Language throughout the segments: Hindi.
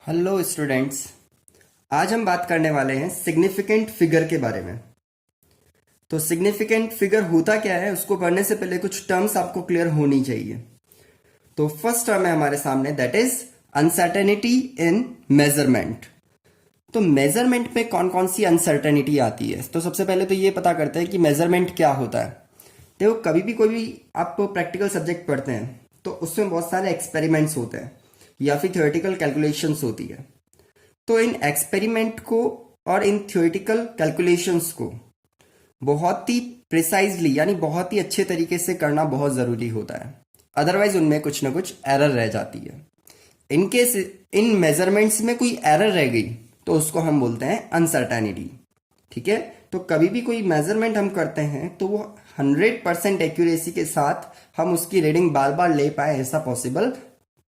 Hello students. आज हम बात करने वाले हैं सिग्निफिकेंट फिगर के बारे में। तो सिग्निफिकेंट फिगर होता क्या है, उसको पढ़ने से पहले कुछ टर्म्स आपको क्लियर होनी चाहिए। तो फर्स्ट टर्म है हमारे सामने, that is uncertainty in measurement. तो मेजरमेंट में कौन कौन सी अनसर्टेनिटी आती है, तो सबसे पहले तो ये पता करते हैं कि मेजरमेंट क्या होता है। देखो, कभी भी कोई भी आप प्रैक्टिकल सब्जेक्ट पढ़ते हैं तो उसमें बहुत सारे एक्सपेरिमेंट्स होते हैं या फिर थ्योरेटिकल कैलकुलेशंस होती है। तो इन एक्सपेरिमेंट को और इन थ्योरेटिकल कैलकुलेशंस को बहुत ही प्रिसाइजली यानी बहुत ही अच्छे तरीके से करना बहुत ज़रूरी होता है, अदरवाइज उनमें कुछ ना कुछ एरर रह जाती है। इनकेस इन मेजरमेंट्स में कोई एरर रह गई तो उसको हम बोलते हैं अनसर्टेनिटी। ठीक है, तो कभी भी कोई मेजरमेंट हम करते हैं तो वो 100% एक्यूरेसी के साथ हम उसकी रीडिंग बार बार ले पाए, ऐसा पॉसिबल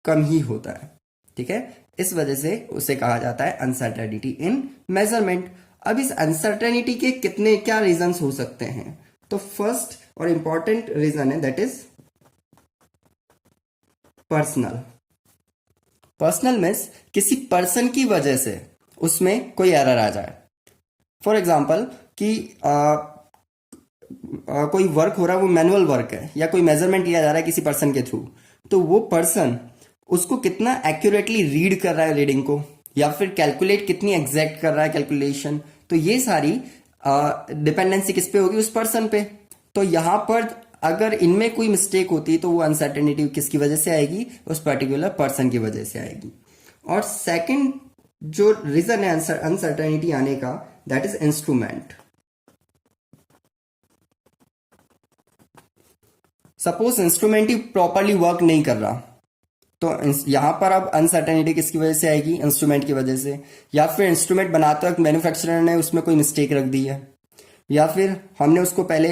कम ही होता है। ठीक है, इस वजह से उसे कहा जाता है अनसर्टेनिटी इन मेजरमेंट। अब इस अनसर्टेनिटी के कितने क्या रीजंस हो सकते हैं, तो फर्स्ट और इंपॉर्टेंट रीजन है that is personal. Personal means किसी पर्सन की वजह से उसमें कोई एरर आ जाए। फॉर एग्जाम्पल कि कोई वर्क हो रहा है, वो मैनुअल वर्क है या कोई मेजरमेंट लिया जा रहा है किसी पर्सन के थ्रू, तो वो पर्सन उसको कितना एक्यूरेटली रीड कर रहा है रीडिंग को, या फिर कैलकुलेट कितनी एग्जैक्ट कर रहा है कैलकुलेशन, तो ये सारी डिपेंडेंसी किस पे होगी, उस पर्सन पे। तो यहां पर अगर इनमें कोई मिस्टेक होती तो वो अनसर्टेनिटी किसकी वजह से आएगी, उस पर्टिकुलर पर्सन की वजह से आएगी। और सेकंड जो रीजन है अनसर्टेनिटी आने का, that is instrument. Suppose instrument he properly work नहीं कर रहा, तो यहां पर अब अनसर्टेनिटी किसकी वजह से आएगी, इंस्ट्रूमेंट की वजह से। या फिर इंस्ट्रूमेंट बनाते वक्त मैन्युफैक्चरर ने उसमें कोई मिस्टेक रख दी है, या फिर हमने उसको पहले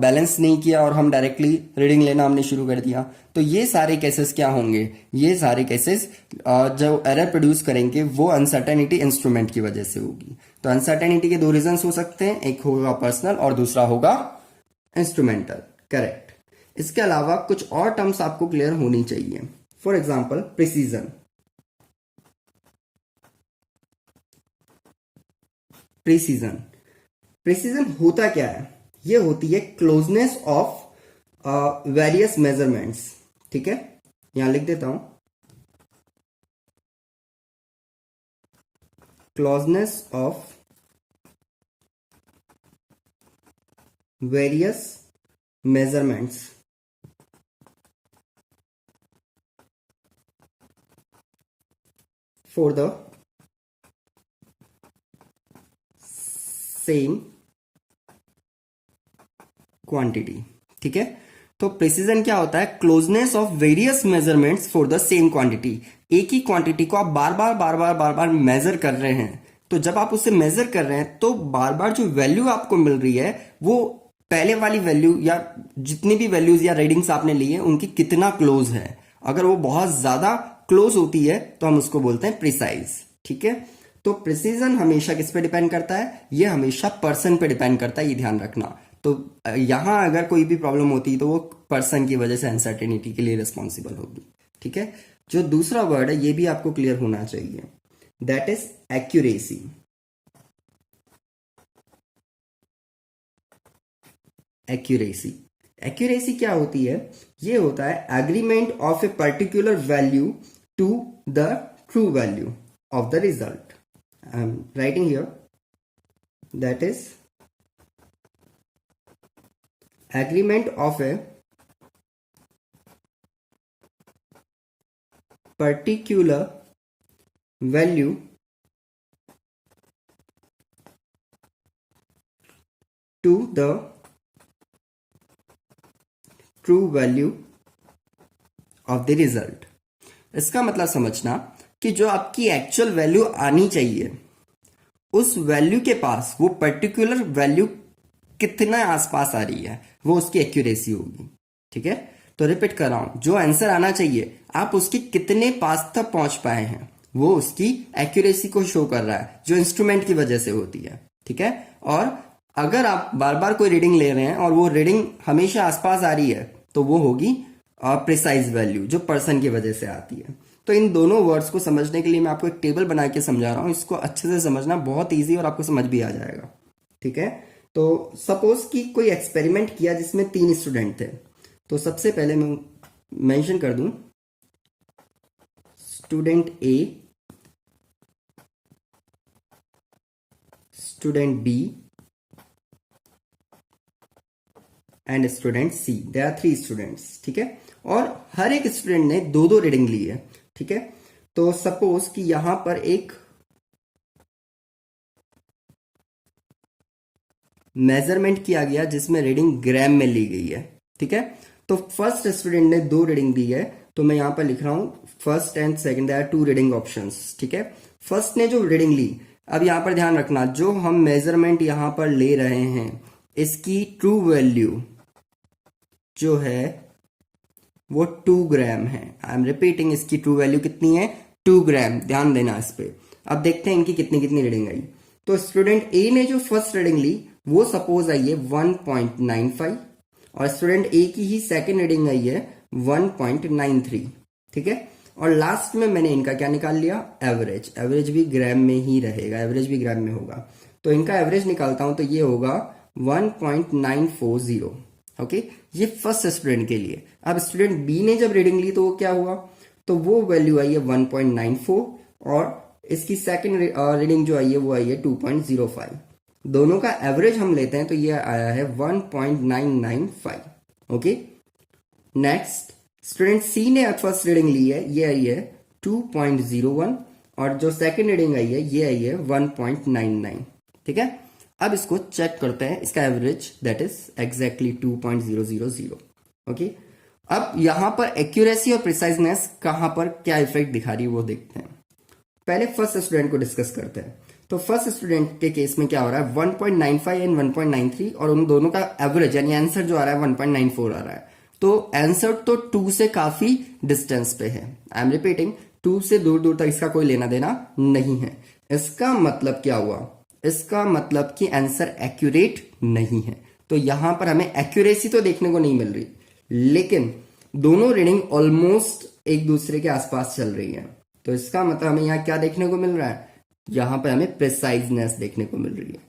बैलेंस नहीं किया और हम डायरेक्टली रीडिंग लेना हमने शुरू कर दिया। तो ये सारे केसेस क्या होंगे, ये सारे केसेस जो एरर प्रोड्यूस करेंगे वो अनसर्टेनिटी इंस्ट्रूमेंट की वजह से होगी। तो अनसर्टेनिटी के दो रीजन हो सकते हैं, एक होगा पर्सनल और दूसरा होगा इंस्ट्रूमेंटल। करेक्ट। इसके अलावा कुछ और टर्म्स आपको क्लियर होनी चाहिए। For example precision. Precision precision होता क्या है, ये होती है क्लोजनेस ऑफ वेरियस मेजरमेंट्स। ठीक है, यहां लिख देता हूं, closeness of various measurements for the same quantity. ठीक है, तो प्रिसीजन क्या होता है, closeness of various measurements for the same quantity. एक ही क्वांटिटी को आप बार बार बार बार बार बार मेजर कर रहे हैं, तो जब आप उसे मेजर कर रहे हैं तो बार बार जो वैल्यू आपको मिल रही है वो पहले वाली वैल्यू या जितनी भी वैल्यूज या रीडिंग्स आपने ली है उनकी कितना क्लोज है। अगर वो बहुत ज्यादा क्लोज होती है तो हम उसको बोलते हैं प्रिसाइज। ठीक है, तो प्रिसीजन हमेशा किस पे डिपेंड करता है, ये हमेशा पर्सन पे डिपेंड करता है, ये ध्यान रखना। तो यहां अगर कोई भी प्रॉब्लम होती है तो वो पर्सन की वजह से अनसर्टेनिटी के लिए रिस्पॉन्सिबल होगी। ठीक है, जो दूसरा वर्ड है ये भी आपको क्लियर होना चाहिए, that is accuracy. Accuracy accuracy क्या होती है, ये होता है agreement of a particular value to the true value of the result. I am writing here, that is agreement of a particular value to the true value of the result। इसका मतलब समझना कि जो आपकी एक्चुअल वैल्यू आनी चाहिए उस वैल्यू के पास वो पर्टिकुलर वैल्यू कितना आसपास आ रही है, वो उसकी एक्यूरेसी होगी। ठीक है, तो रिपीट कर रहा हूं, जो आंसर आना चाहिए आप उसके कितने पास तक पहुंच पाए हैं वो उसकी एक्यूरेसी को शो कर रहा है, जो इंस्ट्रूमेंट की वजह से होती है। ठीक है, और अगर आप बार बार कोई रीडिंग ले रहे हैं और वो रीडिंग हमेशा आसपास आ रही है तो वो होगी प्रिसाइज वैल्यू, जो पर्सन की वजह से आती है। तो इन दोनों वर्ड्स को समझने के लिए मैं आपको एक टेबल बना के समझा रहा हूँ, इसको अच्छे से समझना, बहुत ईजी और आपको समझ भी आ जाएगा। ठीक है, तो सपोज कि कोई एक्सपेरिमेंट किया जिसमें 3 स्टूडेंट थे। तो सबसे पहले मैं मेंशन कर दूं student A, student B and student C. There are 3 students. ठीक है, और हर एक स्टूडेंट ने 2-2 रीडिंग ली है। ठीक है, तो सपोज कि यहां पर एक मेजरमेंट किया गया जिसमें रीडिंग ग्राम में ली गई है। ठीक है, तो फर्स्ट स्टूडेंट ने 2 रीडिंग दी है, तो मैं यहां पर लिख रहा हूं first and second, there are 2 reading options. ठीक है, फर्स्ट ने जो रीडिंग ली, अब यहां पर ध्यान रखना, जो हम मेजरमेंट यहां पर ले रहे हैं इसकी ट्रू वैल्यू जो है वो 2 ग्राम है। आई एम रिपीटिंग, इसकी ट्रू वैल्यू कितनी है? 2 ग्राम। ध्यान देना इस पे। अब देखते हैं इनकी कितनी कितनी रीडिंग आई। तो स्टूडेंट ए ने जो फर्स्ट रीडिंग ली वो सपोज आई है 1.95 और स्टूडेंट ए की ही सेकंड रीडिंग आई है 1.93। ठीक है, और लास्ट में मैंने इनका क्या निकाल लिया? एवरेज। एवरेज भी ग्राम में ही रहेगा, एवरेज भी ग्राम में होगा। तो इनका एवरेज निकालता हूं तो ये होगा 1.940। ओके, ये फर्स्ट स्टूडेंट के लिए। अब स्टूडेंट बी ने जब रीडिंग ली तो वो क्या हुआ? तो वो वैल्यू आई है 1.94 और इसकी सेकंड रीडिंग जो आई है वो आई है 2.05। दोनों का एवरेज हम लेते हैं तो ये आया है 1.995। ओके, नेक्स्ट स्टूडेंट सी ने फर्स्ट रीडिंग ली है, ये आई है 2.01 और जो सेकंड रीडिंग आई है ये आई है 1.99। ठीक है, अब इसको चेक करते हैं, इसका average that is exactly 2.000। Okay, अब यहां पर एक्यूरेसी और प्रिसाइजनेस कहां पर क्या इफेक्ट दिखा रही है वो देखते हैं। पहले फर्स्ट स्टूडेंट को डिस्कस करते हैं। तो फर्स्ट स्टूडेंट के केस में क्या हो रहा है? 1.95 एंड 1.93 और उन दोनों का एवरेज यानी आंसर जो आ रहा है 1.94 आ रहा है। तो आंसर तो 2 से काफी डिस्टेंस पे है। आई एम रिपीटिंग, 2 से दूर दूर तक इसका कोई लेना देना नहीं है। इसका मतलब क्या हुआ? इसका मतलब कि आंसर एक्यूरेट नहीं है। तो यहां पर हमें एक्यूरेसी तो देखने को नहीं मिल रही, लेकिन दोनों रीडिंग ऑलमोस्ट एक दूसरे के आसपास चल रही है। तो इसका मतलब हमें यहां क्या देखने को मिल रहा है? यहां पर हमें प्रिसाइजनेस देखने को मिल रही है।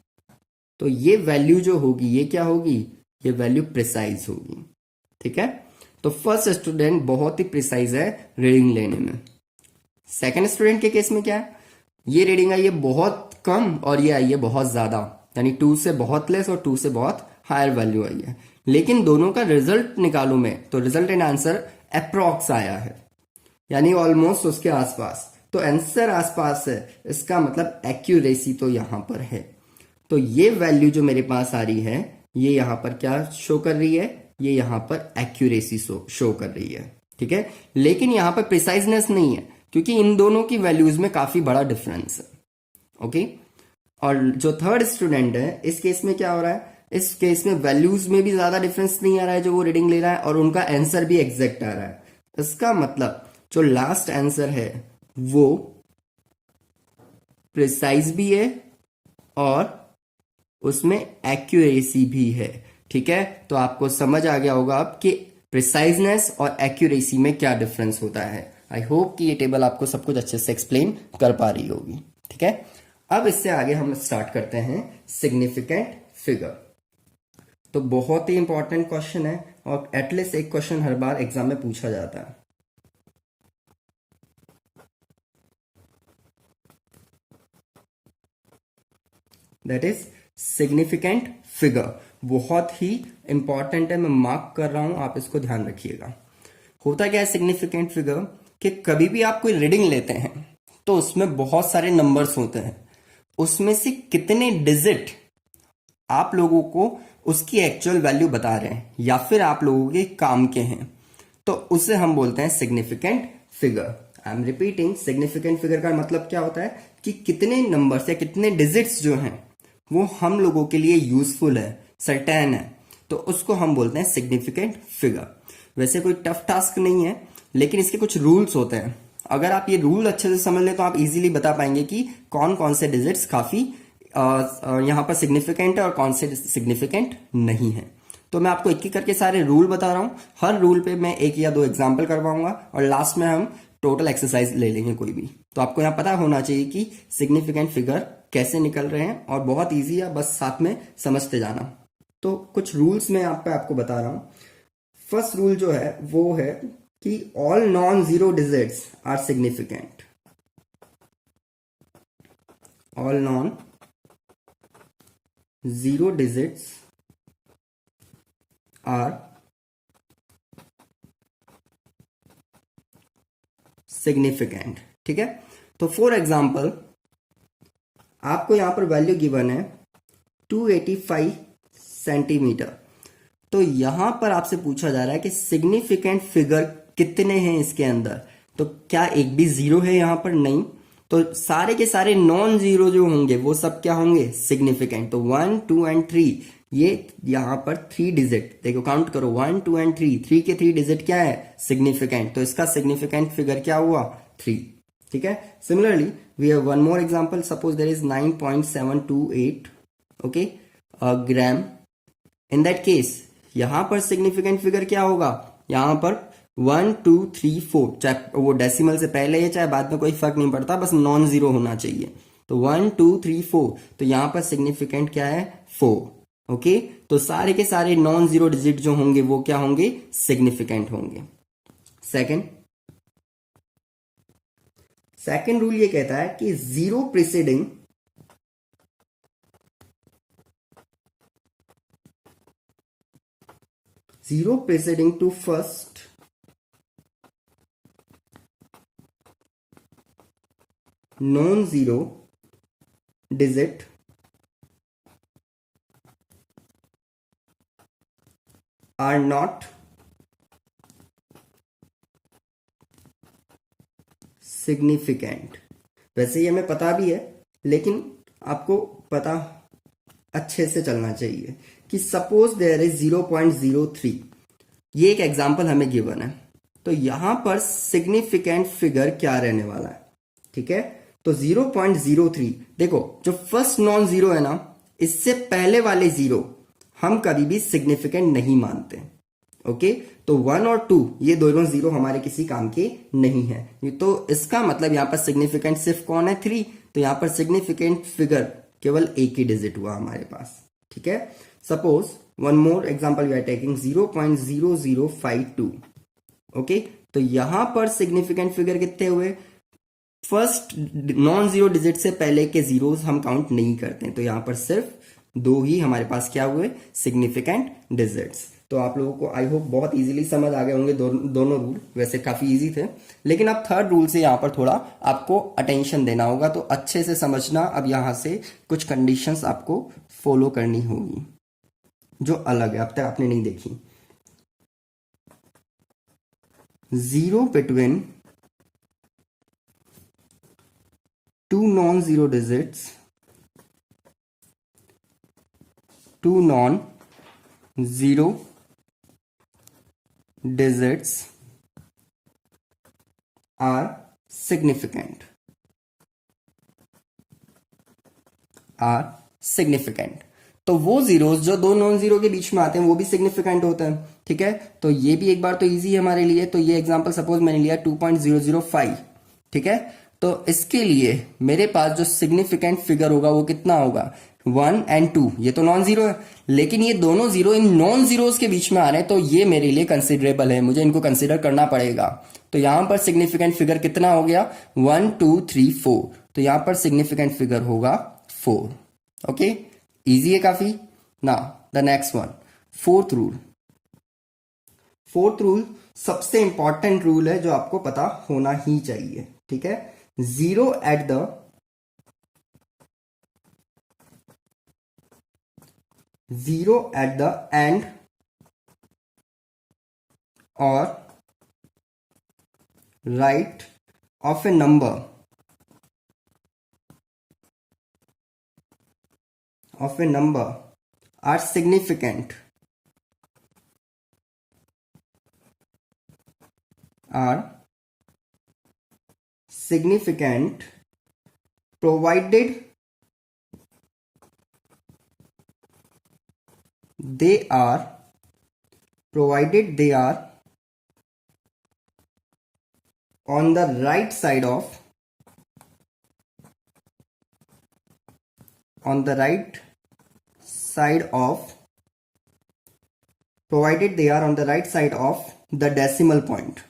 तो ये वैल्यू जो होगी ये क्या होगी? ये वैल्यू प्रिसाइज होगी। ठीक है, तो फर्स्ट स्टूडेंट बहुत ही प्रिसाइज है रीडिंग लेने में। सेकंड स्टूडेंट के केस में क्या है? ये रीडिंग आई है बहुत कम और ये आई है बहुत ज्यादा, यानी 2 से बहुत लेस और 2 से बहुत हायर वैल्यू आई है। लेकिन दोनों का रिजल्ट निकालू मैं तो रिजल्ट एंड आंसर अप्रॉक्स आया है, यानी ऑलमोस्ट उसके आसपास। तो आंसर आसपास है, इसका मतलब एक्यूरेसी तो यहां पर है। तो ये वैल्यू जो मेरे पास आ रही है ये यहां पर क्या शो कर रही है? ये यहां पर एक्यूरेसी शो कर रही है। ठीक है, लेकिन यहां पर प्रिसाइजनेस नहीं है क्योंकि इन दोनों की वैल्यूज में काफी बड़ा डिफरेंस है। ओके, और जो थर्ड स्टूडेंट है इस केस में क्या हो रहा है? इस केस में वैल्यूज में भी ज्यादा डिफरेंस नहीं आ रहा है जो वो रीडिंग ले रहा है, और उनका आंसर भी एग्जैक्ट आ रहा है। इसका मतलब जो लास्ट आंसर है वो प्रिसाइज भी है और उसमें एक्यूरेसी भी है। ठीक है, तो आपको समझ आ गया होगा अब कि प्रिसाइजनेस और एक्यूरेसी में क्या डिफरेंस होता है। आई होप कि ये टेबल आपको सब कुछ अच्छे से एक्सप्लेन कर पा रही होगी। ठीक है, अब इससे आगे हम स्टार्ट करते हैं सिग्निफिकेंट फिगर। तो बहुत ही इंपॉर्टेंट क्वेश्चन है और एटलीस्ट एक क्वेश्चन हर बार एग्जाम में पूछा जाता है। That is significant figure. बहुत ही इंपॉर्टेंट है, मैं मार्क कर रहा हूं, आप इसको ध्यान रखिएगा। होता क्या है सिग्निफिकेंट फिगर कि कभी भी आप कोई रीडिंग लेते हैं तो उसमें बहुत सारे नंबर्स होते हैं, उसमें से कितने डिजिट आप लोगों को उसकी एक्चुअल वैल्यू बता रहे हैं या फिर आप लोगों के काम के हैं, तो उसे हम बोलते हैं significant figure. I am repeating, significant figure का मतलब क्या होता है कि कितने नंबर्स या कितने डिजिट्स जो हैं वो हम लोगों के लिए यूजफुल है, सर्टेन है, तो उसको हम बोलते हैं सिग्निफिकेंट फिगर। वैसे कोई टफ टास्क नहीं है, लेकिन इसके कुछ रूल्स होते हैं। अगर आप ये रूल अच्छे से समझ ले तो आप इजीली बता पाएंगे कि कौन कौन से डिजिट्स काफी यहां पर सिग्निफिकेंट है और कौन से सिग्निफिकेंट नहीं है। तो मैं आपको एक एक करके सारे रूल बता रहा हूं, हर रूल पे मैं 1 या 2 एग्जाम्पल करवाऊंगा और लास्ट में हम टोटल एक्सरसाइज ले लेंगे कोई भी, तो आपको यहाँ पता होना चाहिए कि सिग्निफिकेंट फिगर कैसे निकल रहे हैं, और बहुत ईजी है, बस साथ में समझते जाना। तो कुछ रूल्स मैं यहाँ पे आपको बता रहा हूँ। फर्स्ट रूल जो है वो है कि all non zero digits are significant. All non zero digits are significant. ठीक है, तो फॉर एग्जाम्पल आपको यहां पर वैल्यू गिवन है 285 सेंटीमीटर। तो यहां पर आपसे पूछा जा रहा है कि सिग्निफिकेंट फिगर कितने हैं इसके अंदर। तो क्या एक भी जीरो है यहां पर? नहीं। तो सारे के सारे नॉन जीरो जो होंगे वो सब क्या होंगे? सिग्निफिकेंट। तो 1 2 एंड 3, ये यहां पर 3 डिजिट देखो, काउंट करो 1 2 एंड 3, 3 के 3 डिजिट क्या है? सिग्निफिकेंट। तो इसका सिग्निफिकेंट फिगर क्या हुआ? 3। ठीक है, similarly we have one more example. Suppose there is 9.728 okay gram. In that case यहां पर सिग्निफिकेंट फिगर क्या होगा? यहां पर 1 2 3 4, चाहे वो डेसिमल से पहले है चाहे बाद में, कोई फर्क नहीं पड़ता, बस नॉन जीरो होना चाहिए। तो 1 2 3 4, तो यहां पर सिग्निफिकेंट क्या है? 4। ओके, तो सारे के सारे नॉन जीरो डिजिट जो होंगे वो क्या होंगे? सिग्निफिकेंट होंगे। सेकेंड रूल ये कहता है कि zero preceding to first non-zero digit are not significant। वैसे ये हमें पता भी है, लेकिन आपको पता अच्छे से चलना चाहिए कि सपोज देयर इज 0.03, ये एक एग्जांपल हमें गिवन है। तो यहां पर सिग्निफिकेंट फिगर क्या रहने वाला है? ठीक है, तो 0.03, देखो जो फर्स्ट नॉन जीरो है ना, इससे पहले वाले जीरो हम कभी भी सिग्निफिकेंट नहीं मानते। ओके, तो 1 और 2 ये दोनों जीरो हमारे किसी काम के नहीं है। तो इसका मतलब यहां पर सिग्निफिकेंट सिर्फ कौन है? 3। तो यहां पर सिग्निफिकेंट फिगर केवल एक ही डिजिट हुआ हमारे पास। ठीक है, suppose one more example we are taking 0.0052। Okay, तो यहां पर सिग्निफिकेंट फिगर कितने हुए? फर्स्ट नॉन जीरो डिजिट से पहले के जीरोस हम काउंट नहीं करते हैं, तो यहां पर सिर्फ 2 ही हमारे पास क्या हुए? Significant digits. तो आप लोगों को आई होप बहुत इजीली समझ आ गए होंगे दोनों रूल, वैसे काफी इजी थे। लेकिन अब थर्ड रूल से यहां पर थोड़ा आपको अटेंशन देना होगा, तो अच्छे से समझना। अब यहां से कुछ कंडीशंस आपको फॉलो करनी होगी जो अलग है, अब तक आपने नहीं देखी। Zero between two non-zero digits, two non-zero digits are significant, are significant। तो वो जीरोस जो दो नॉन जीरो के बीच में आते हैं वो भी सिग्निफिकेंट होते हैं। ठीक है, तो ये भी एक बार तो इजी है हमारे लिए। तो ये एग्जांपल सपोज मैंने लिया 2.005। ठीक है, तो इसके लिए मेरे पास जो सिग्निफिकेंट फिगर होगा वो कितना होगा? 1 एंड 2, ये तो नॉन जीरो है, लेकिन ये दोनों जीरो इन नॉन जीरोस के बीच में आ रहे हैं, तो ये मेरे लिए कंसिडरेबल है, मुझे इनको कंसिडर करना पड़ेगा। तो यहां पर सिग्निफिकेंट फिगर कितना हो गया? 1 2 3 4, तो यहां पर सिग्निफिकेंट फिगर होगा 4। ओके, इजी है काफी ना। The next one, fourth rule. Fourth rule सबसे इंपॉर्टेंट रूल है जो आपको पता होना ही चाहिए। ठीक है, जीरो एट द एंड और right of a number are significant, provided they are on the right side of provided they are on the right side of the decimal point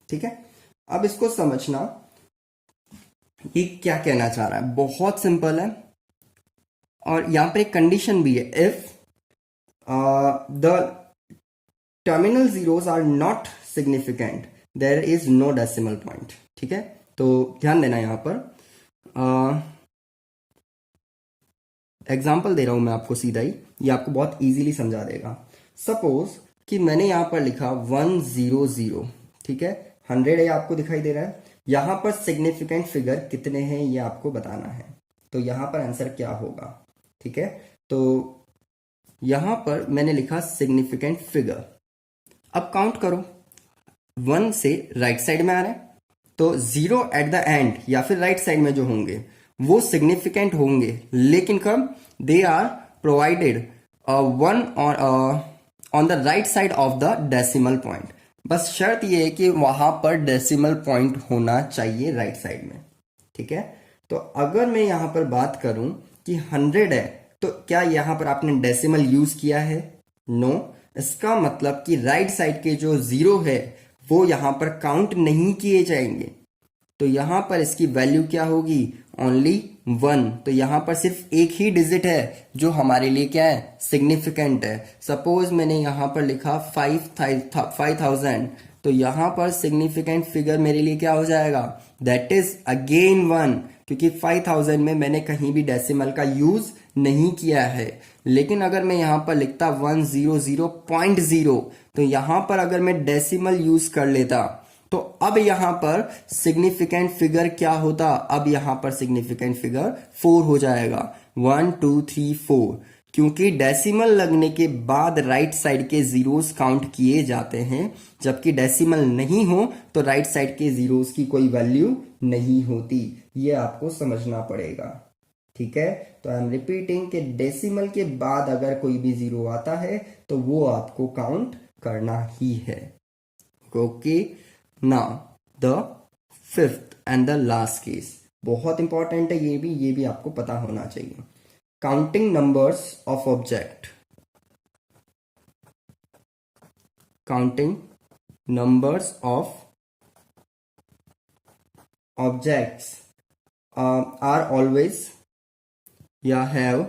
ठीक है। अब इसको समझना ये क्या कहना चाह रहा है, बहुत सिंपल है और यहां पर एक कंडीशन भी है, if the terminal zeros are not significant there is no decimal point. ठीक है, तो ध्यान देना यहां पर एग्जाम्पल दे रहा हूं मैं आपको सीधा ही, ये आपको बहुत इजीली समझा देगा। सपोज कि मैंने यहां पर लिखा 100, ठीक है, 100 है आपको दिखाई दे रहा है। यहां पर सिग्निफिकेंट फिगर कितने हैं ये आपको बताना है, तो यहां पर आंसर क्या होगा। ठीक है, तो यहां पर मैंने लिखा सिग्निफिकेंट फिगर। अब काउंट करो, 1 से राइट साइड में आ रहा है तो 0 एट द एंड या फिर राइट साइड में जो होंगे वो सिग्निफिकेंट होंगे, लेकिन कब, they are provided 1 on the right side of the decimal point. बस शर्त ये है कि वहां पर डेसिमल पॉइंट होना चाहिए राइट साइड में। ठीक है, तो अगर मैं यहां पर बात करूं कि 100 है तो क्या यहां पर आपने डेसिमल यूज किया है? नो। इसका मतलब कि राइट साइड के जो 0 है वो यहां पर काउंट नहीं किए जाएंगे, तो यहां पर इसकी वैल्यू क्या होगी, ओनली 1। तो यहां पर सिर्फ एक ही डिजिट है जो हमारे लिए क्या है, सिग्निफिकेंट है। सपोज मैंने यहां पर लिखा 5000, तो यहां पर सिग्निफिकेंट फिगर मेरे लिए क्या हो जाएगा, दैट इज अगेन 1, क्योंकि 5000 में मैंने कहीं भी डेसिमल का यूज नहीं किया है। लेकिन अगर मैं यहां पर लिखता 100.0, तो यहां पर अगर मैं डेसिमल यूज कर लेता तो अब यहां पर सिग्निफिकेंट फिगर क्या होता, अब यहां पर सिग्निफिकेंट फिगर 4 हो जाएगा, 1 2 3 4, क्योंकि डेसिमल लगने के बाद राइट साइड के जीरोस काउंट किए जाते हैं, जबकि डेसिमल नहीं हो तो राइट साइड के जीरोस की कोई वैल्यू नहीं होती। ये आपको समझना पड़ेगा। ठीक है, तो आई एम रिपीटिंग कि डेसिमल के बाद अगर कोई भी जीरो आता है तो वो आपको काउंट करना ही है। Okay, now the 5th and the last case, बहुत इंपॉर्टेंट है ये भी आपको पता होना चाहिए। Counting numbers of object, counting numbers of objects are always या हैव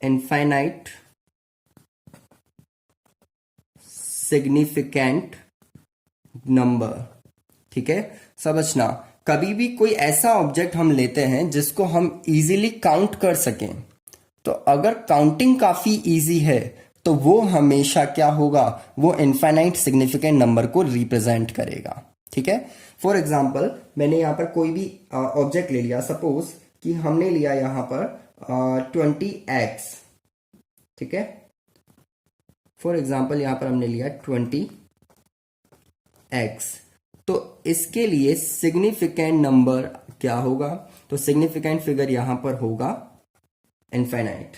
इनफाइनाइट सिग्निफिकेंट नंबर। ठीक है, समझना, कभी भी कोई ऐसा ऑब्जेक्ट हम लेते हैं जिसको हम इजीली काउंट कर सकें, तो अगर काउंटिंग काफी इजी है तो वो हमेशा क्या होगा, वो इनफाइनाइट सिग्निफिकेंट नंबर को रिप्रेजेंट करेगा। ठीक है, फॉर एग्जाम्पल मैंने यहां पर कोई भी ऑब्जेक्ट ले लिया, सपोज कि हमने लिया यहां पर 20x। ठीक है, फॉर एग्जाम्पल यहां पर हमने लिया 20x, तो इसके लिए सिग्निफिकेंट नंबर क्या होगा, तो सिग्निफिकेंट फिगर यहां पर होगा इनफाइनाइट,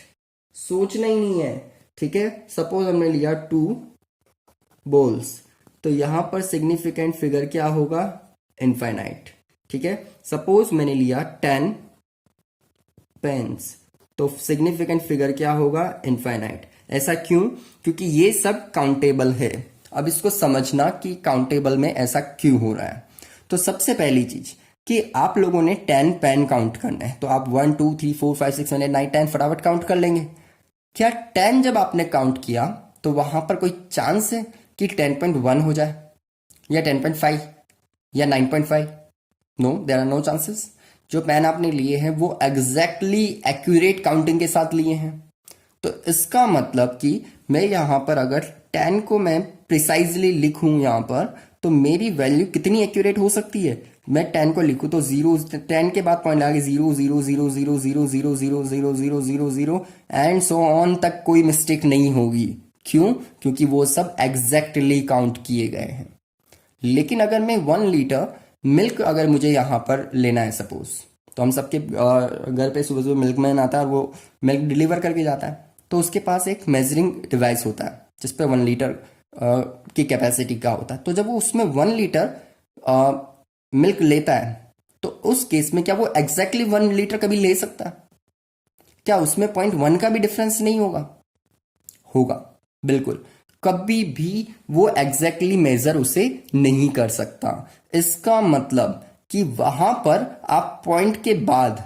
सोचना ही नहीं है। ठीक है, सपोज हमने लिया 2 बॉल्स, तो यहां पर सिग्निफिकेंट फिगर क्या होगा, इनफाइनाइट। ठीक है, सपोज मैंने लिया 10 पेन्स, तो सिग्निफिकेंट फिगर क्या होगा, इनफाइनाइट। ऐसा क्यों, क्योंकि ये सब काउंटेबल है। अब इसको समझना कि काउंटेबल में ऐसा क्यों हो रहा है। तो सबसे पहली चीज कि आप लोगों ने 10 पेन काउंट करना है, तो आप 1 2 3 4 5 6 7 8 9 10 फटाफट काउंट कर लेंगे। क्या 10 जब आपने काउंट किया तो वहां पर कोई चांस है कि 10.1 हो जाए या 10.5 या 9.5? No, there are no chances. जो पेन आपने लिए हैं वो एग्जैक्टली एक्यूरेट काउंटिंग के साथ लिए हैं, तो इसका मतलब कि मैं यहां पर अगर 10 को मैं प्रिसाइजली लिखूं यहां पर, तो मेरी वैल्यू कितनी एक्यूरेट हो सकती है। मैं 10 को लिखूं तो 10 के बाद पॉइंट लगा के 0 0 0 0 0 0 0 0 0 0 0 एंड सो ऑन तक कोई मिस्टेक नहीं होगी। क्यों, क्योंकि वो सब एग्जैक्टली काउंट किए गए हैं। लेकिन अगर मैं 1 लीटर मिल्क अगर मुझे यहां पर लेना है सपोज, तो हम सबके घर पे सुबह सुबह मिल्कमैन आता है और वो मिल्क डिलीवर करके जाता है। तो उसके पास एक मेजरिंग डिवाइस होता है जिस पे 1 लीटर की कैपेसिटी का होता है। तो जब वो उसमें 1 लीटर मिल्क लेता है तो उस केस में क्या वो एग्जैक्टली 1 लीटर कभी ले सकता है? क्या उसमें 0.1 का भी डिफरेंस नहीं होगा? होगा, बिल्कुल। कभी भी वो एग्जैक्टली मेजर उसे नहीं कर सकता। इसका मतलब कि वहां पर आप पॉइंट के बाद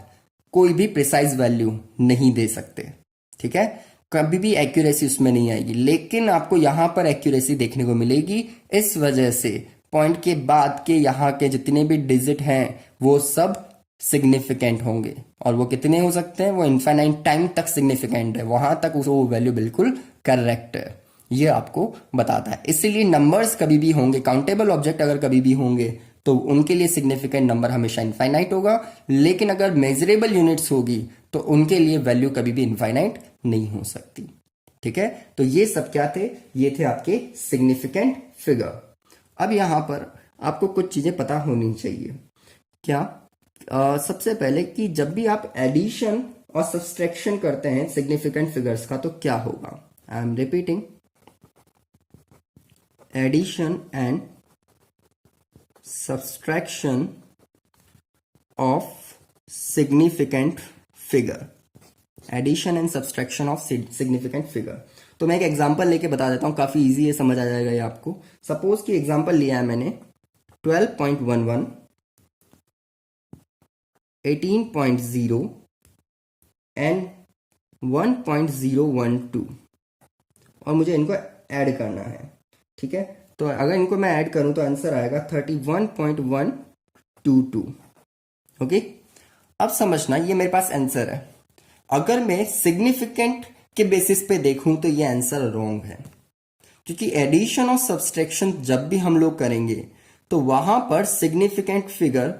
कोई भी प्रिसाइज वैल्यू नहीं दे सकते, ठीक है? कभी भी एक्यूरेसी उसमें नहीं आएगी, लेकिन आपको यहां पर एक्यूरेसी देखने को मिलेगी। इस वजह से पॉइंट के बाद के यहाँ के जितने भी डिजिट हैं वो सब सिग्निफिकेंट होंगे। और वो कितने हो सकते हैं? वो इनफाइनाइट टाइम तक सिग्निफिकेंट है, वहां तक वो वैल्यू बिल्कुल करेक्ट है। ये आपको बताता है। इसीलिए नंबर्स कभी भी होंगे, काउंटेबल ऑब्जेक्ट अगर कभी भी होंगे तो उनके लिए सिग्निफिकेंट नंबर हमेशा इनफाइनाइट होगा, लेकिन अगर मेजरेबल यूनिट्स होगी तो उनके लिए वैल्यू कभी भी इनफाइनाइट नहीं हो सकती, ठीक है? तो ये सब क्या थे? ये थे आपके सिग्निफिकेंट फिगर। अब यहां पर आपको कुछ चीजें पता होनी चाहिए। क्या? सबसे पहले कि जब भी आप एडिशन और सब्सट्रैक्शन करते हैं सिग्निफिकेंट फिगर्स का तो क्या होगा? I am repeating, addition and subtraction of significant figure, addition and subtraction of significant figure. तो मैं एक एग्जांपल लेके बता देता हूं, काफी इजी है, समझ आ जाएगा ये आपको। सपोज कि एग्जांपल लिया है मैंने 12.11, 18.0 एंड 1.012 और मुझे इनको ऐड करना है, ठीक है? तो अगर इनको मैं ऐड करूं तो आंसर आएगा 31.122। ओके, अब समझना ये मेरे पास आंसर है। अगर मैं सिग्निफिकेंट के बेसिस पे देखूं तो ये आंसर रॉन्ग है, क्योंकि एडिशन और सब्सट्रैक्शन जब भी हम लोग करेंगे तो वहां पर सिग्निफिकेंट फिगर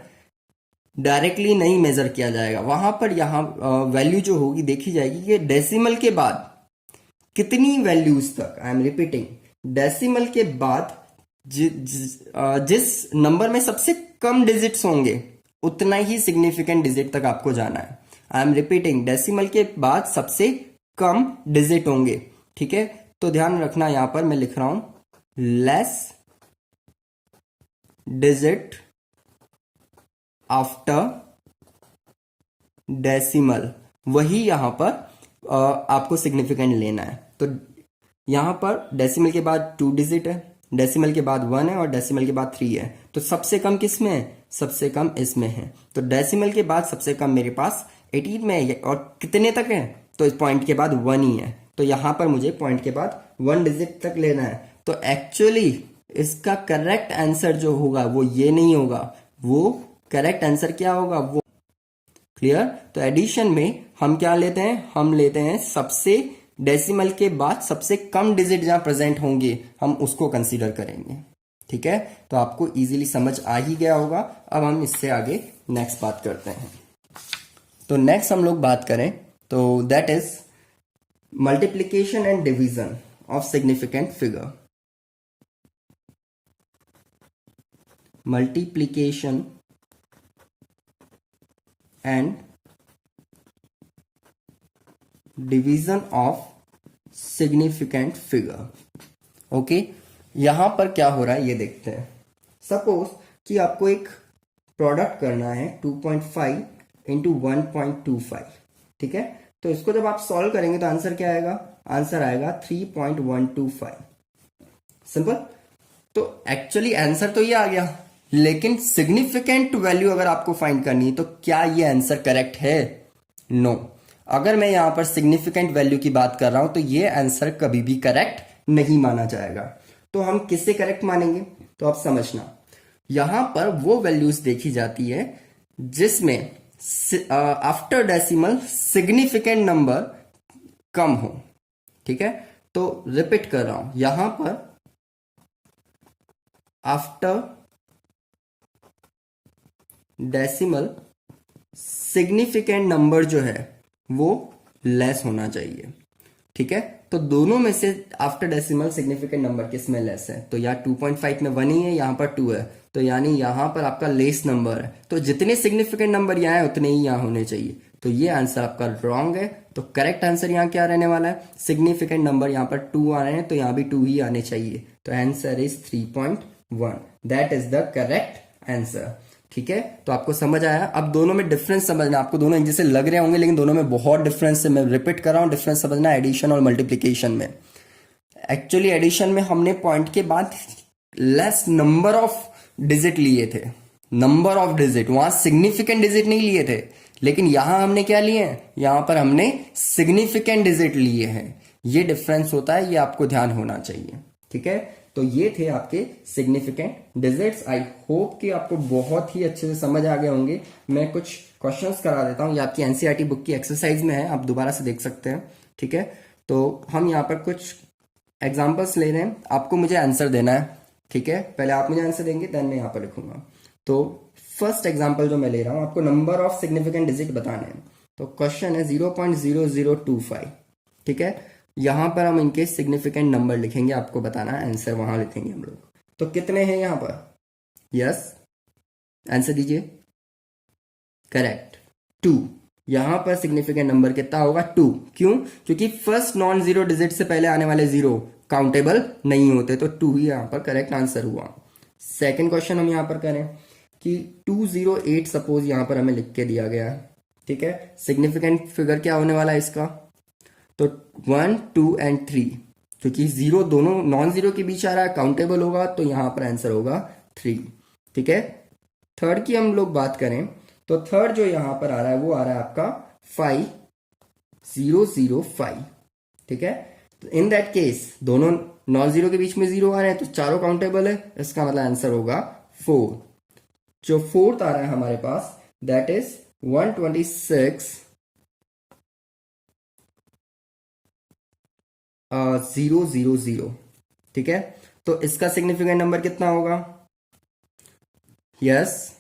डायरेक्टली नहीं मेजर किया जाएगा। वहां पर यहां वैल्यू जो होगी देखी जाएगी कि डेसिमल के बाद कितनी वैल्यूज तक, आई एम रिपीटिंग, डेसिमल के बाद जिस नंबर में सबसे कम डिजिट्स होंगे उतना ही सिग्निफिकेंट डिजिट तक आपको जाना है। आई एम रिपीटिंग, डेसिमल के बाद सबसे कम डिजिट होंगे, ठीक है? तो ध्यान रखना, यहां पर मैं लिख रहा हूं लेस डिजिट आफ्टर डेसिमल, वही यहां पर आपको सिग्निफिकेंट लेना है। तो यहां पर डेसिमल के बाद 2 डिजिट है, डेसिमल के बाद 1 है और डेसिमल के बाद 3 है। तो सबसे कम किस में है? सबसे कम इसमें है। तो डेसिमल के बाद सबसे कम मेरे पास 18 में है और कितने तक है? तो इस पॉइंट के बाद 1 ही है। तो यहां पर मुझे पॉइंट के बाद 1 डिजिट तक लेना है। तो एक्चुअली इसका करेक्ट आंसर जो होगा वो ये नहीं होगा, वो करेक्ट आंसर क्या होगा? वो क्लियर? तो एडिशन में हम क्या लेते हैं? हम लेते हैं सबसे डेसिमल के बाद सबसे कम डिजिट जहां प्रेजेंट होंगे हम उसको कंसीडर करेंगे, ठीक है? तो आपको इजीली समझ आ ही गया होगा। अब हम इससे आगे नेक्स्ट बात करते हैं। तो नेक्स्ट हम लोग बात करें तो that is multiplication and division of significant figure. Multiplication and division of significant figure. Okay, यहां पर क्या हो रहा है ये देखते हैं। सपोज कि आपको एक प्रोडक्ट करना है 2.5 इंटू 1.25, ठीक है? तो इसको जब आप सॉल्व करेंगे तो आंसर क्या आएगा? आंसर आएगा 3.125। सिंपल। तो एक्चुअली आंसर तो ये आ गया, लेकिन सिग्निफिकेंट वैल्यू अगर आपको फाइंड करनी है तो क्या ये आंसर करेक्ट है? नो। अगर मैं यहां पर सिग्निफिकेंट वैल्यू की बात कर रहा हूं तो ये आंसर कभी भी करेक्ट नहीं माना जाएगा। तो हम किससे करेक्ट मानेंगे? तो आप समझना, यहां पर वो वैल्यूज देखी जाती है जिसमें आफ्टर डेसिमल सिग्निफिकेंट नंबर कम हो, ठीक है? तो रिपीट कर रहा हूं, यहां पर आफ्टर डेसिमल सिग्निफिकेंट नंबर जो है वो लेस होना चाहिए, ठीक है? तो दोनों में से आफ्टर डेसिमल सिग्निफिकेंट नंबर किस में लेस है? तो यार 2.5 में 1 ही है, यहां पर 2 है, तो यानी यहां पर आपका लेस नंबर है, तो जितने सिग्निफिकेंट नंबर यहाँ है उतने ही यहाँ होने चाहिए। तो ये आंसर आपका रॉन्ग है। तो करेक्ट आंसर यहाँ क्या रहने वाला है, सिग्निफिकेंट नंबर यहाँ पर 2 आ रहे हैं तो यहाँ भी 2 ही आने चाहिए। तो answer is 3.1, that is the correct answer. ठीक है, तो आपको समझ आया। अब दोनों में डिफरेंस समझना, आपको दोनों एक जैसे लग रहे होंगे लेकिन दोनों में बहुत डिफरेंस है। मैं रिपीट कर रहा हूँ, डिफरेंस समझना एडिशन और मल्टीप्लीकेशन में। एक्चुअली एडिशन में हमने पॉइंट के बाद लेस नंबर ऑफ डिजिट लिए थे, नंबर ऑफ डिजिट, वहां सिग्निफिकेंट डिजिट नहीं लिए थे, लेकिन यहां हमने क्या लिए हैं, यहां पर हमने सिग्निफिकेंट डिजिट लिए हैं। ये डिफरेंस होता है, ये आपको ध्यान होना चाहिए। ठीक है, तो ये थे आपके सिग्निफिकेंट डिजिट्स। आई होप कि आपको बहुत ही अच्छे से समझ आ गए होंगे। मैं कुछ क्वेश्चंस करा देता हूं, ये आपकी एनसीईआरटी बुक की एक्सरसाइज में है, आप दोबारा से देख सकते हैं। ठीक है, तो हम यहाँ पर कुछ एग्जाम्पल्स ले रहे हैं, आपको मुझे आंसर देना है। ठीक है, पहले आप मुझे आंसर देंगे देन मैं यहाँ पर लिखूंगा। तो फर्स्ट एग्जाम्पल जो मैं ले रहा हूं, आपको नंबर ऑफ सिग्निफिकेंट डिजिट बताने हैं। तो क्वेश्चन है 0.0025। ठीक है, यहां पर हम इनके सिग्निफिकेंट नंबर लिखेंगे, आपको बताना है, आंसर वहां लिखेंगे हम लोग। तो कितने हैं यहां पर, यस आंसर दीजिए। करेक्ट, 2। यहां पर सिग्निफिकेंट नंबर कितना होगा, 2। क्यों, क्योंकि फर्स्ट नॉन जीरो डिजिट से पहले आने वाले जीरो काउंटेबल नहीं होते, तो 2 ही यहां पर करेक्ट आंसर हुआ। सेकंड क्वेश्चन हम यहां पर करें कि 208 सपोज यहां पर हमें लिख के दिया गया है। ठीक है, सिग्निफिकेंट फिगर क्या होने वाला है इसका, तो 1, 2 एंड 3, क्योंकि जीरो दोनों नॉन जीरो के बीच आ रहा है, काउंटेबल होगा, तो यहां पर आंसर होगा 3। ठीक है, थर्ड की हम लोग बात करें तो थर्ड जो यहां पर आ रहा है वो आ रहा है आपका 5005। ठीक है, तो इन दैट केस दोनों नॉन जीरो के बीच में जीरो आ रहे हैं तो चारों काउंटेबल है, इसका मतलब आंसर होगा 4। जो फोर्थ आ रहा है हमारे पास दैट इज 126,000। ठीक है, तो इसका सिग्निफिकेंट नंबर कितना होगा, यस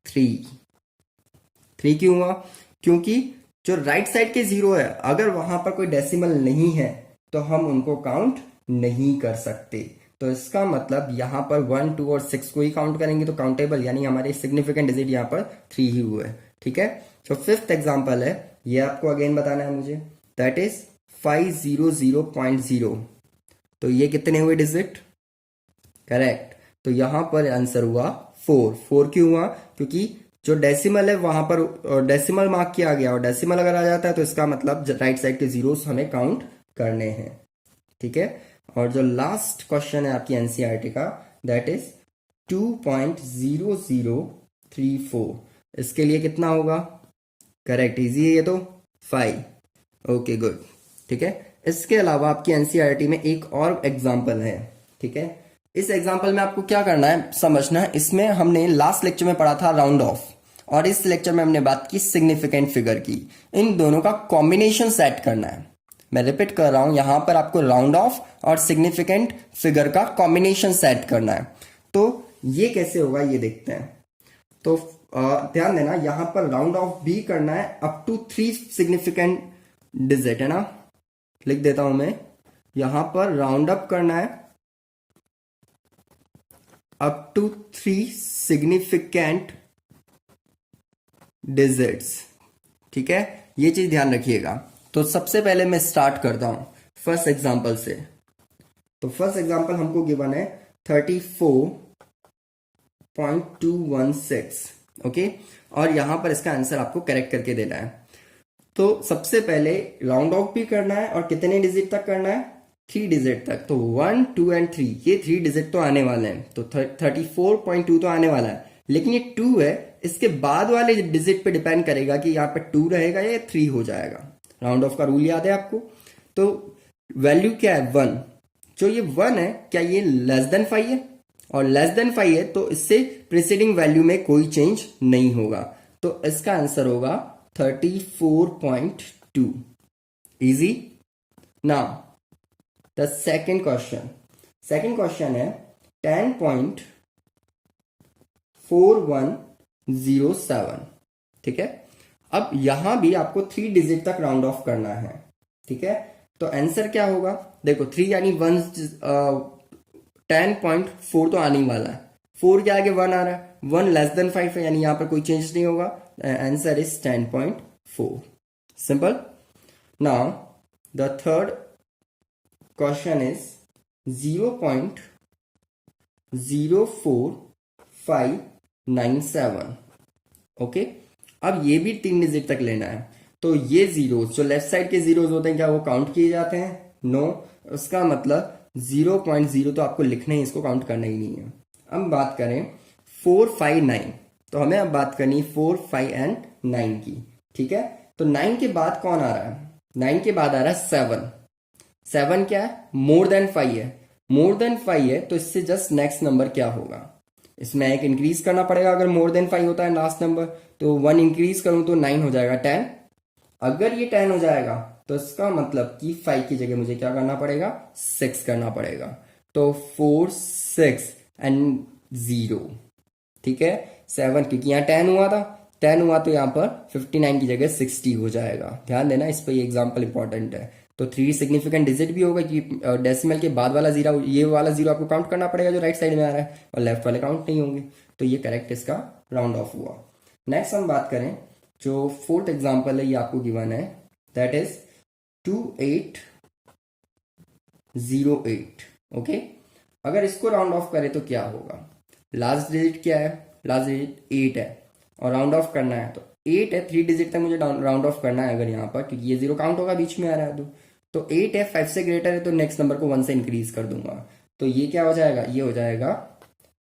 3 क्यों हुआ, क्योंकि जो राइट साइड के जीरो है अगर वहां पर कोई डेसिमल नहीं है तो हम उनको काउंट नहीं कर सकते। तो इसका मतलब यहां पर 1, 2 और 6 को ही काउंट करेंगे तो काउंटेबल, यानी हमारे सिग्निफिकेंट डिजिट यहां पर 3 ही हुए। ठीक है, तो फिफ्थ एग्जांपल है, ये आपको अगेन बताना है मुझे, दैट इज 500.0। तो ये कितने हुए डिजिट, करेक्ट, तो यहां पर आंसर हुआ 4 क्यों हुआ, क्योंकि जो डेसिमल है वहां पर डेसिमल मार्क किया गया और डेसिमल अगर आ जाता है तो इसका मतलब राइट साइड के जीरोस हमें काउंट करने हैं। ठीक है, और जो लास्ट क्वेश्चन है आपकी एनसीईआरटी का दैट इज 2.0034, इसके लिए कितना होगा, करेक्ट, इजी है ये तो 5। Okay good. ठीक है, इसके अलावा आपकी एनसीईआरटी में एक और एग्जाम्पल है। ठीक है, इस एग्जाम्पल में आपको क्या करना है समझना है, इसमें हमने लास्ट लेक्चर में पढ़ा था राउंड ऑफ और इस लेक्चर में हमने बात की सिग्निफिकेंट फिगर की। इन दोनों का कॉम्बिनेशन सेट करना है। मैं रिपीट कर रहा हूं, यहां पर आपको राउंड ऑफ और सिग्निफिकेंट फिगर का कॉम्बिनेशन सेट करना है। तो ये कैसे होगा ये देखते हैं। तो ध्यान देना, यहां पर राउंड ऑफ भी करना है अप टू 3 सिग्निफिकेंट डिजिट, है ना, लिख देता हूं मैं, यहां पर राउंड अप करना है अप टू 3 सिग्निफिकेंट डिजिट्स। ठीक है, ये चीज ध्यान रखिएगा। तो सबसे पहले मैं स्टार्ट करता हूं फर्स्ट एग्जांपल से। तो फर्स्ट एग्जांपल हमको गिवन है 34.216। ओके, और यहां पर इसका आंसर आपको करेक्ट करके देना है। तो सबसे पहले राउंड ऑफ भी करना है और कितने डिजिट तक करना है, 3 डिजिट तक। तो 1, 2 एंड 3, ये 3 डिजिट तो आने वाले हैं, तो 34.2 तो आने वाला है, लेकिन ये 2 है, इसके बाद वाले डिजिट पे डिपेंड करेगा कि यहाँ पे 2 रहेगा या 3 हो जाएगा। राउंड ऑफ का रूल याद है आपको। तो वैल्यू क्या है 1, जो ये 1 है क्या ये लेस देन 5 है, और लेस देन 5 है तो इससे प्रीसीडिंग वैल्यू में कोई चेंज नहीं होगा। तो इसका आंसर होगा 34.2। Easy. Now the second question है 10.4107। ठीक है, अब यहां भी आपको 3 डिजिट तक राउंड ऑफ करना है। ठीक है, तो आंसर क्या होगा, देखो 3 यानी 1 10.4 तो आने ही वाला है, 4 के आगे 1 आ रहा है, 1 लेस देन 5 है, यानी यहां पर कोई चेंज नहीं होगा, answer is 10.4. Simple. Now the third question is 0.04597. Okay, अब ये भी 3 डिजिट तक लेना है. तो ये जीरोज जो लेफ्ट साइड के जीरोज होते हैं, क्या वो काउंट किए जाते हैं? नो. उसका मतलब 0.0 तो आपको लिखना ही, इसको काउंट करना ही नहीं है. अब बात करें 459, तो हमें अब बात करनी 4, 5 एंड 9 की. ठीक है, तो 9 के बाद कौन आ रहा है? 9 के बाद आ रहा है 7. 7 क्या है? मोर देन 5 है. मोर देन 5 है तो इससे जस्ट नेक्स्ट नंबर क्या होगा? इसमें एक इंक्रीज करना पड़ेगा. अगर मोर देन 5 होता है लास्ट नंबर, तो 1 इंक्रीज करूं तो 9 हो जाएगा 10. अगर ये 10 हो जाएगा तो इसका मतलब कि 5 की जगह मुझे क्या करना पड़ेगा? 6 करना पड़ेगा. तो 4, 6 एंड 0. ठीक है, 7 क्योंकि यहाँ 10 हुआ था, 10 हुआ तो यहाँ पर 59 की जगह 60 हो जाएगा. ध्यान देना, इस पर ये एग्जाम्पल इंपॉर्टेंट है. तो 3 सिग्निफिकेंट डिजिट भी होगा कि डेसिमल के बाद वाला जीरो, ये वाला जीरो आपको काउंट करना पड़ेगा जो राइट साइड में आ रहा है, और लेफ्ट वाले काउंट नहीं होंगे. तो ये करेक्ट इसका राउंड ऑफ हुआ. नेक्स्ट हम बात करें, जो फोर्थ एग्जाम्पल है ये आपको गिवन है, दैट इज 2808. ओके, अगर इसको राउंड ऑफ करें तो क्या होगा? लास्ट डिजिट क्या है? लास्ट डिजिट 8 है और राउंड ऑफ करना है, तो 8 है, 3 डिजिट तक मुझे राउंड ऑफ करना है. अगर यहाँ पर क्योंकि ये जीरो काउंट होगा, बीच में आ रहा है, तो 8 है, 5 से ग्रेटर है, तो नेक्स्ट नंबर को 1 से इंक्रीज कर दूंगा. तो ये क्या हो जाएगा? ये हो जाएगा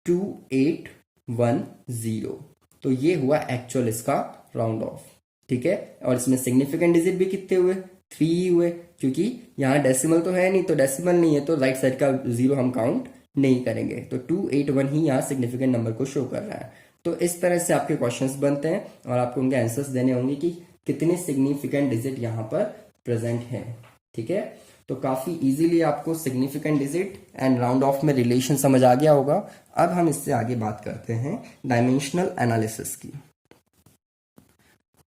2810. तो ये हुआ एक्चुअल इसका राउंड ऑफ. ठीक है, और इसमें सिग्निफिकेंट डिजिट भी कितने हुए? 3 ही हुए, क्योंकि यहाँ डेसिमल तो है नहीं, तो डेसिमल नहीं है तो राइट साइड का जीरो हम काउंट नहीं करेंगे. तो 281 ही यहाँ सिग्निफिकेंट नंबर को शो कर रहा है. तो इस तरह से आपके क्वेश्चंस बनते हैं और आपको उनके आंसर्स देने होंगे कि कितने सिग्निफिकेंट डिजिट यहाँ पर प्रेजेंट है. ठीक है, तो काफी इजीली आपको significant digit and round of में रिलेशन समझ आ गया होगा. अब हम इससे आगे बात करते हैं डायमेंशनल एनालिसिस की.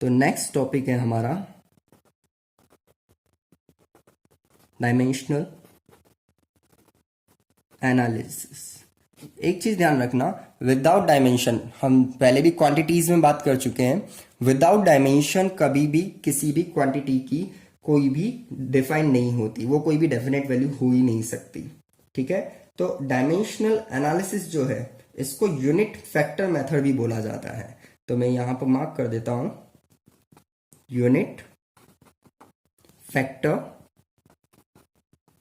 तो नेक्स्ट टॉपिक है हमारा डायमेंशनल एनालिसिस. एक चीज ध्यान रखना, विदाउट डायमेंशन, हम पहले भी क्वांटिटीज में बात कर चुके हैं, विदाउट डायमेंशन कभी भी किसी भी क्वांटिटी की कोई भी डिफाइन नहीं होती, वो कोई भी डेफिनेट वैल्यू हो ही नहीं सकती. ठीक है, तो डायमेंशनल एनालिसिस जो है इसको यूनिट फैक्टर मेथड भी बोला जाता है. तो मैं यहां पर मार्क कर देता हूं, यूनिट फैक्टर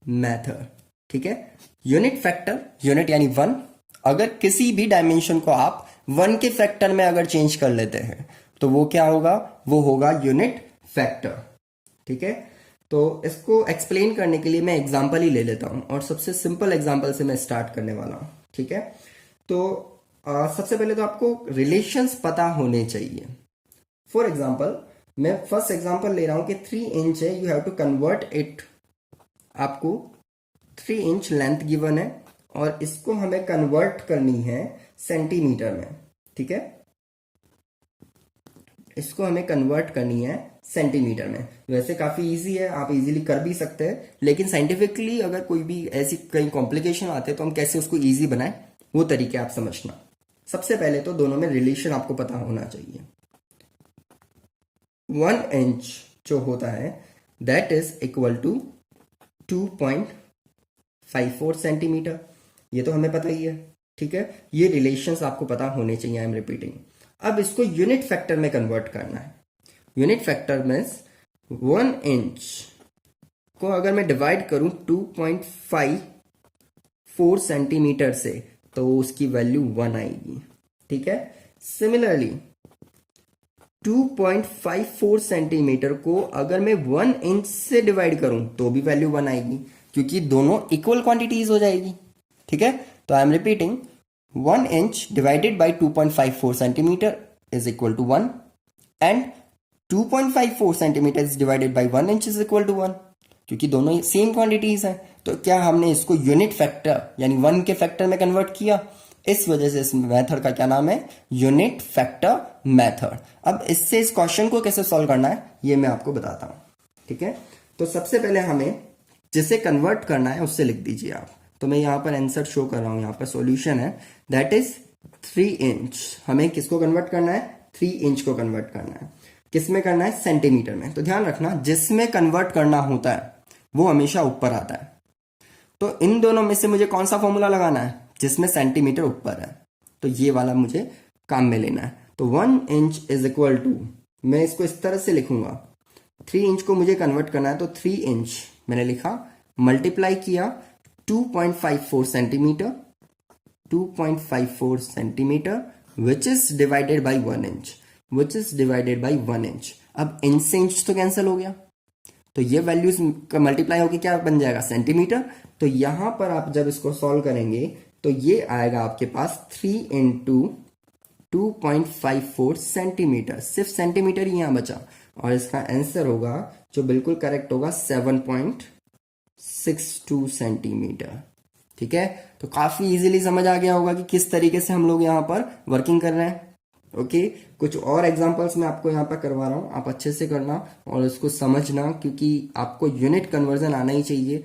मेथड. ठीक है, यूनिट फैक्टर, यूनिट यानी 1, अगर किसी भी डायमेंशन को आप 1 के फैक्टर में अगर चेंज कर लेते हैं तो वो क्या होगा? वो होगा यूनिट फैक्टर. ठीक है, तो इसको एक्सप्लेन करने के लिए मैं एग्जांपल ही ले लेता हूं, और सबसे सिंपल एग्जांपल से मैं स्टार्ट करने वाला हूं. ठीक है, तो सबसे पहले तो आपको रिलेशंस पता होने चाहिए. फॉर एग्जांपल, मैं फर्स्ट एग्जांपल ले रहा हूं कि 3 इंच है, you have to convert it. आपको 3 इंच लेंथ गिवन है और इसको हमें कन्वर्ट करनी है सेंटीमीटर में. ठीक है, इसको हमें कन्वर्ट करनी है सेंटीमीटर में. वैसे काफी इजी है, आप इजीली कर भी सकते हैं, लेकिन साइंटिफिकली अगर कोई भी ऐसी कई कॉम्प्लिकेशन आते हैं तो हम कैसे उसको इजी बनाएं, वो तरीके आप समझना. सबसे पहले तो दोनों में रिलेशन आपको पता होना चाहिए. 1 इंच जो होता है that is equal to 2.54 centimetre. ये तो हमें पता ही है. ठीक है, ये रिलेशंस आपको पता होने चाहिए. आई एम रिपीटिंग. अब इसको यूनिट फैक्टर में कन्वर्ट करना है. यूनिट फैक्टर मीन्स 1 इंच को अगर मैं डिवाइड करूं 2.54 सेंटीमीटर से तो उसकी वैल्यू 1 आएगी. ठीक है, सिमिलरली 2.54 सेंटीमीटर को अगर मैं 1 इंच से डिवाइड करूं तो भी वैल्यू 1 आएगी, क्योंकि दोनों इक्वल क्वांटिटीज हो जाएगी. ठीक है, तो I am repeating, 1 inch divided by 2.54 centimetre is equal to 1 and 2.54 centimetre is divided by 1 inch is equal to 1, क्योंकि दोनों सेम क्वांटिटीज हैं. तो क्या हमने इसको यूनिट फैक्टर यानी 1 के फैक्टर में कन्वर्ट किया, इस वजह से इस मेथड का क्या नाम है? Unit factor method. अब इससे इस क्वेश्चन को कैसे सॉल्व करना है ये मैं आपको बताता हूं. ठीक है, तो सबसे पहले हमें जिसे कन्वर्ट करना है उससे लिख दीजिए आप. तो मैं यहाँ पर आंसर शो कर रहा हूँ, यहाँ पर सॉल्यूशन है, दैट इज 3 इंच। हमें किसको कन्वर्ट करना है? 3 इंच को कन्वर्ट करना है। किस में करना है? सेंटीमीटर में। तो ध्यान रखना, जिसमें कन्वर्ट करना होता है वो हमेशा ऊपर आता है। तो इन दोनों में से मुझे कौन सा फॉर्मूला लगाना है? जिसमें सेंटीमीटर ऊपर है, तो ये वाला मुझे काम में लेना है। तो 1 इंच इज इक्वल टू, मैं इसको इस तरह से लिखूंगा, 3 इंच को मुझे कन्वर्ट करना है, तो 3 इंच मैंने लिखा, मल्टीप्लाई किया 2.54 centimetre, 2.54 centimetre which is divided by 1 inch, which is divided by 1 inch. अब इंच से इंच तो कैंसिल हो गया, तो ये वैल्यूज का मल्टीप्लाई होकर क्या बन जाएगा? सेंटीमीटर। तो यहां पर आप जब इसको सॉल्व करेंगे तो ये आएगा आपके पास 3 इंटू 2.54 सेंटीमीटर, सिर्फ सेंटीमीटर ही यहां बचा, और इसका आंसर होगा जो बिल्कुल करेक्ट होगा 7.62 सेंटीमीटर। ठीक है, तो काफी इजीली समझ आ गया होगा कि किस तरीके से हम लोग यहाँ पर वर्किंग कर रहे हैं। ओके, कुछ और एग्जांपल्स मैं आपको यहाँ पर करवा रहा हूँ, आप अच्छे से करना और इसको समझना, क्योंकि आपको यूनिट कन्वर्जन आना ही चाहिए।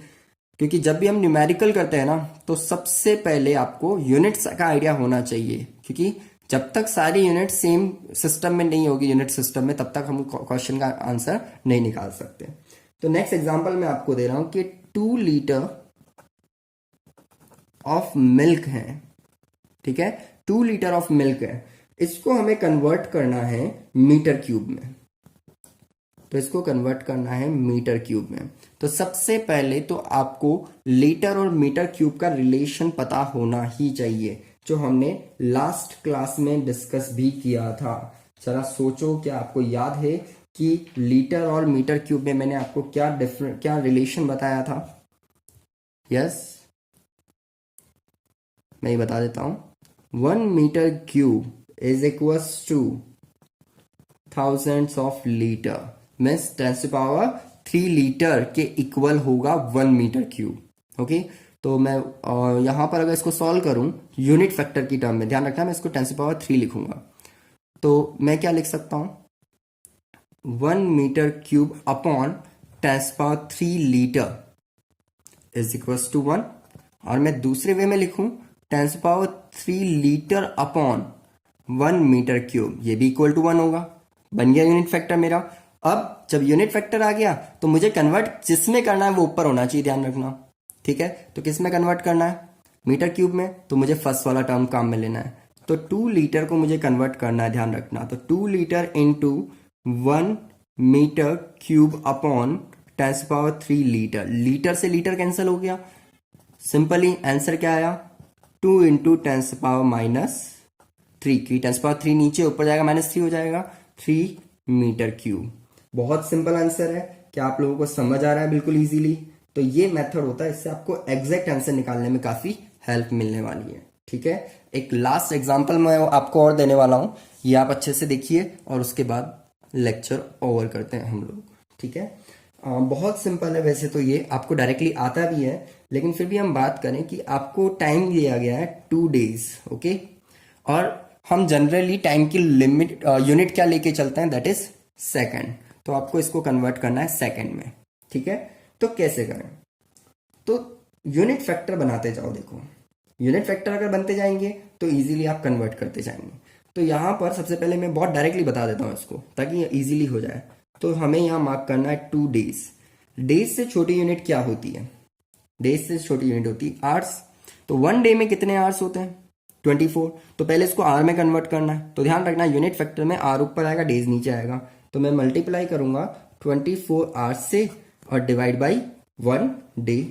क्योंकि जब भी हम न्यूमेरिकल करते हैं ना, तो सबसे पहले आपको यूनिट्स का आइडिया होना चाहिए, क्योंकि जब तक सारी यूनिट सेम सिस्टम में नहीं होगी, यूनिट सिस्टम में, तब तक हम क्वेश्चन का आंसर नहीं निकाल सकते। तो नेक्स्ट एग्जांपल मैं आपको दे रहा हूं कि 2 लीटर ऑफ मिल्क है। ठीक है, 2 लीटर ऑफ मिल्क है, इसको हमें कन्वर्ट करना है मीटर क्यूब में। तो इसको कन्वर्ट करना है मीटर क्यूब में। तो सबसे पहले तो आपको लीटर और मीटर क्यूब का रिलेशन पता होना ही चाहिए, जो हमने लास्ट क्लास में डिस्कस भी किया था। जरा सोचो, क्या आपको याद है कि लीटर और मीटर क्यूब में मैंने आपको क्या रिलेशन बताया था? यस, मैं ये बता देता हूं, 1 metre cube is equals to thousands of litre, means 10⁻³ litre के इक्वल होगा 1 मीटर क्यूब। ओके, तो मैं यहां पर अगर इसको सॉल्व करूं यूनिट फैक्टर की टर्म में, ध्यान रखना मैं इसको 10⁻³ लिखूंगा, तो मैं क्या लिख सकता हूं? 1 metre cube upon 10⁻³ litre is equals to 1। और मैं दूसरे वे में लिखूं 10⁻³ लीटर अपॉन 1 मीटर क्यूब, ये भी इक्वल टू 1 होगा। बन गया यूनिट फैक्टर मेरा। अब जब यूनिट फैक्टर आ गया तो मुझे कन्वर्ट जिसमें करना है वो ऊपर होना चाहिए, ध्यान रखना। ठीक है, तो किस में कन्वर्ट करना है? मीटर क्यूब में। तो मुझे फर्स्ट वाला टर्म काम में लेना है, तो 2 लीटर को मुझे कन्वर्ट करना है, ध्यान रखना। तो 2 litre into 1 metre cube upon 10⁻³ litre, litre से लीटर कैंसिल हो गया, सिंपली आंसर क्या आया? 2 इंटू 10⁻³ की 10⁻³ नीचे, ऊपर जाएगा -3 हो जाएगा, 3 मीटर क्यूब। बहुत सिंपल आंसर है। क्या आप लोगों को समझ आ रहा है? बिल्कुल इजीली। तो ये मेथड होता है, इससे आपको एग्जैक्ट आंसर निकालने में काफी हेल्प मिलने वाली है। ठीक है, एक लास्ट एग्जांपल मैं आपको और देने वाला हूं, ये आप अच्छे से देखिए और उसके बाद लेक्चर ओवर करते हैं हम लोग। ठीक है, बहुत सिंपल है वैसे तो, ये आपको डायरेक्टली आता भी है, लेकिन फिर भी हम बात करें कि आपको टाइम दिया गया है 2 डेज। ओके, और हम जनरली टाइम की लिमिट यूनिट क्या लेके चलते हैं? That is second. तो आपको इसको कन्वर्ट करना है सेकंड में। ठीक है, तो कैसे करें? तो यूनिट फैक्टर बनाते जाओ। देखो, यूनिट फैक्टर अगर बनते जाएंगे तो इजीली आप कन्वर्ट करते जाएंगे। तो यहां पर सबसे पहले मैं बहुत डायरेक्टली बता देता हूं इसको, ताकि इजीली हो जाए। तो हमें यहां मार्क करना है 2 डेज। डेज से छोटी यूनिट क्या होती है? डेज से छोटी यूनिट होती है आवर्स। तो 1 डे में कितने आवर्स होते हैं? 24। तो पहले इसको आर में कन्वर्ट करना है। तो ध्यान रखना, यूनिट फैक्टर में आर ऊपर आएगा, डेज नीचे आएगा। तो मैं मल्टीप्लाई करूंगा 24 आवर्स से और डिवाइड बाई 1 डे।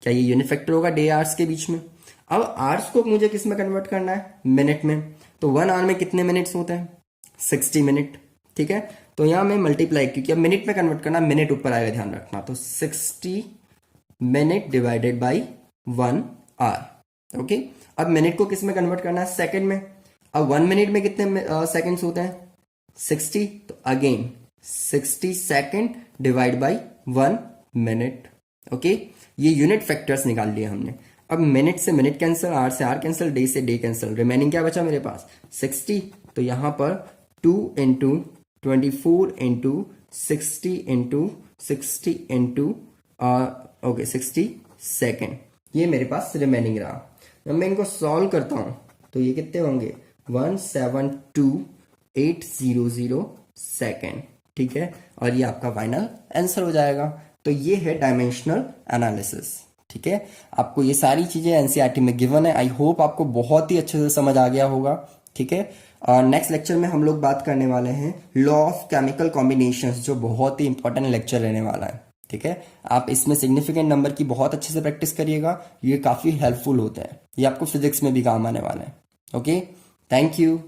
क्या ये यूनिट फैक्टर होगा डे आवर्स के बीच में? अब आवर्स को मुझे किस में कन्वर्ट करना है? मिनट में। तो 1 आवर में कितने मिनट्स होते हैं? 60 मिनट। ठीक है, तो यहां मैं मल्टीप्लाई, क्योंकि अब मिनट में कन्वर्ट करना, मिनट ऊपर आएगा, ध्यान रखना। तो 60 minute divided by 1 hour. Okay, अब मिनट को किस में कन्वर्ट करना है? सेकंड में। अब 1 मिनट में कितने सेकंड्स होते हैं? 60। तो again 60 second divide by 1 minute. Okay, ये यूनिट फैक्टर्स निकाल लिए हमने। अब मिनट से मिनट कैंसिल, आर से आर कैंसिल, डे से डे कैंसिल, रिमेनिंग क्या बचा मेरे पास? 60। तो यहां पर 2 into 24 into 60 into 60 into 60 second, ये मेरे पास रिमेनिंग रहा। जब मैं इनको सॉल्व करता हूं तो ये कितने होंगे, 172,800 सेकेंड, ठीक है। और ये आपका फाइनल आंसर हो जाएगा। तो ये है डायमेंशनल एनालिसिस, ठीक है। आपको ये सारी चीजें एनसीईआरटी में गिवन है। आई होप आपको बहुत ही अच्छे से समझ आ गया होगा, ठीक है। नेक्स्ट लेक्चर में हम लोग बात करने वाले हैं लॉ ऑफ केमिकल कॉम्बिनेशंस, जो बहुत ही इंपॉर्टेंट लेक्चर रहने वाला है, ठीक है। आप इसमें सिग्निफिकेंट नंबर की बहुत अच्छे से प्रैक्टिस करिएगा, ये काफी हेल्पफुल होता है, ये आपको फिजिक्स में भी काम आने वाला है। Okay, thank you.